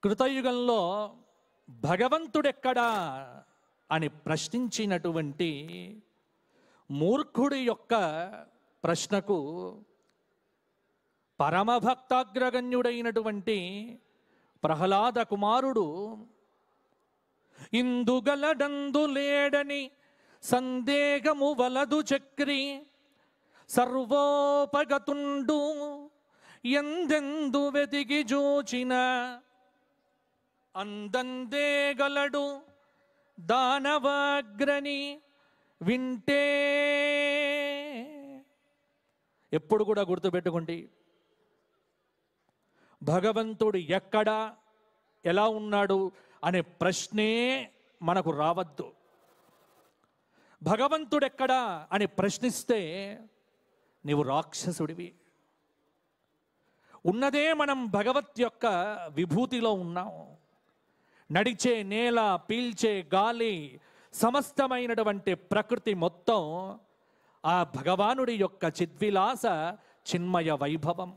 కృతయుగంలో భగవంతుడెక్కడా అని ప్రశ్నించినటువంటి మూర్ఖుడి యొక్క ప్రశ్నకు పరమభక్తాగ్రగణ్యుడైనటువంటి ప్రహ్లాద కుమారుడు ఇందుగలడందు లేడని సందేహము వలదు చక్రి సర్వోపగతుండు ఎందెందు వెతికి చూచిన అందందే గలడు దానవాగ్రని వింటే. ఎప్పుడు కూడా గుర్తుపెట్టుకోండి, భగవంతుడు ఎక్కడా ఎలా ఉన్నాడు అనే ప్రశ్నే మనకు రావద్దు. భగవంతుడెక్కడా అని ప్రశ్నిస్తే నీవు రాక్షసుడివి. ఉన్నదే మనం భగవత్ యొక్క విభూతిలో ఉన్నాం. నడిచే నేల, పీల్చే గాలి, సమస్తమైనటువంటి ప్రకృతి మొత్తం ఆ భగవానుడి యొక్క చిద్విలాస చిన్మయ వైభవం.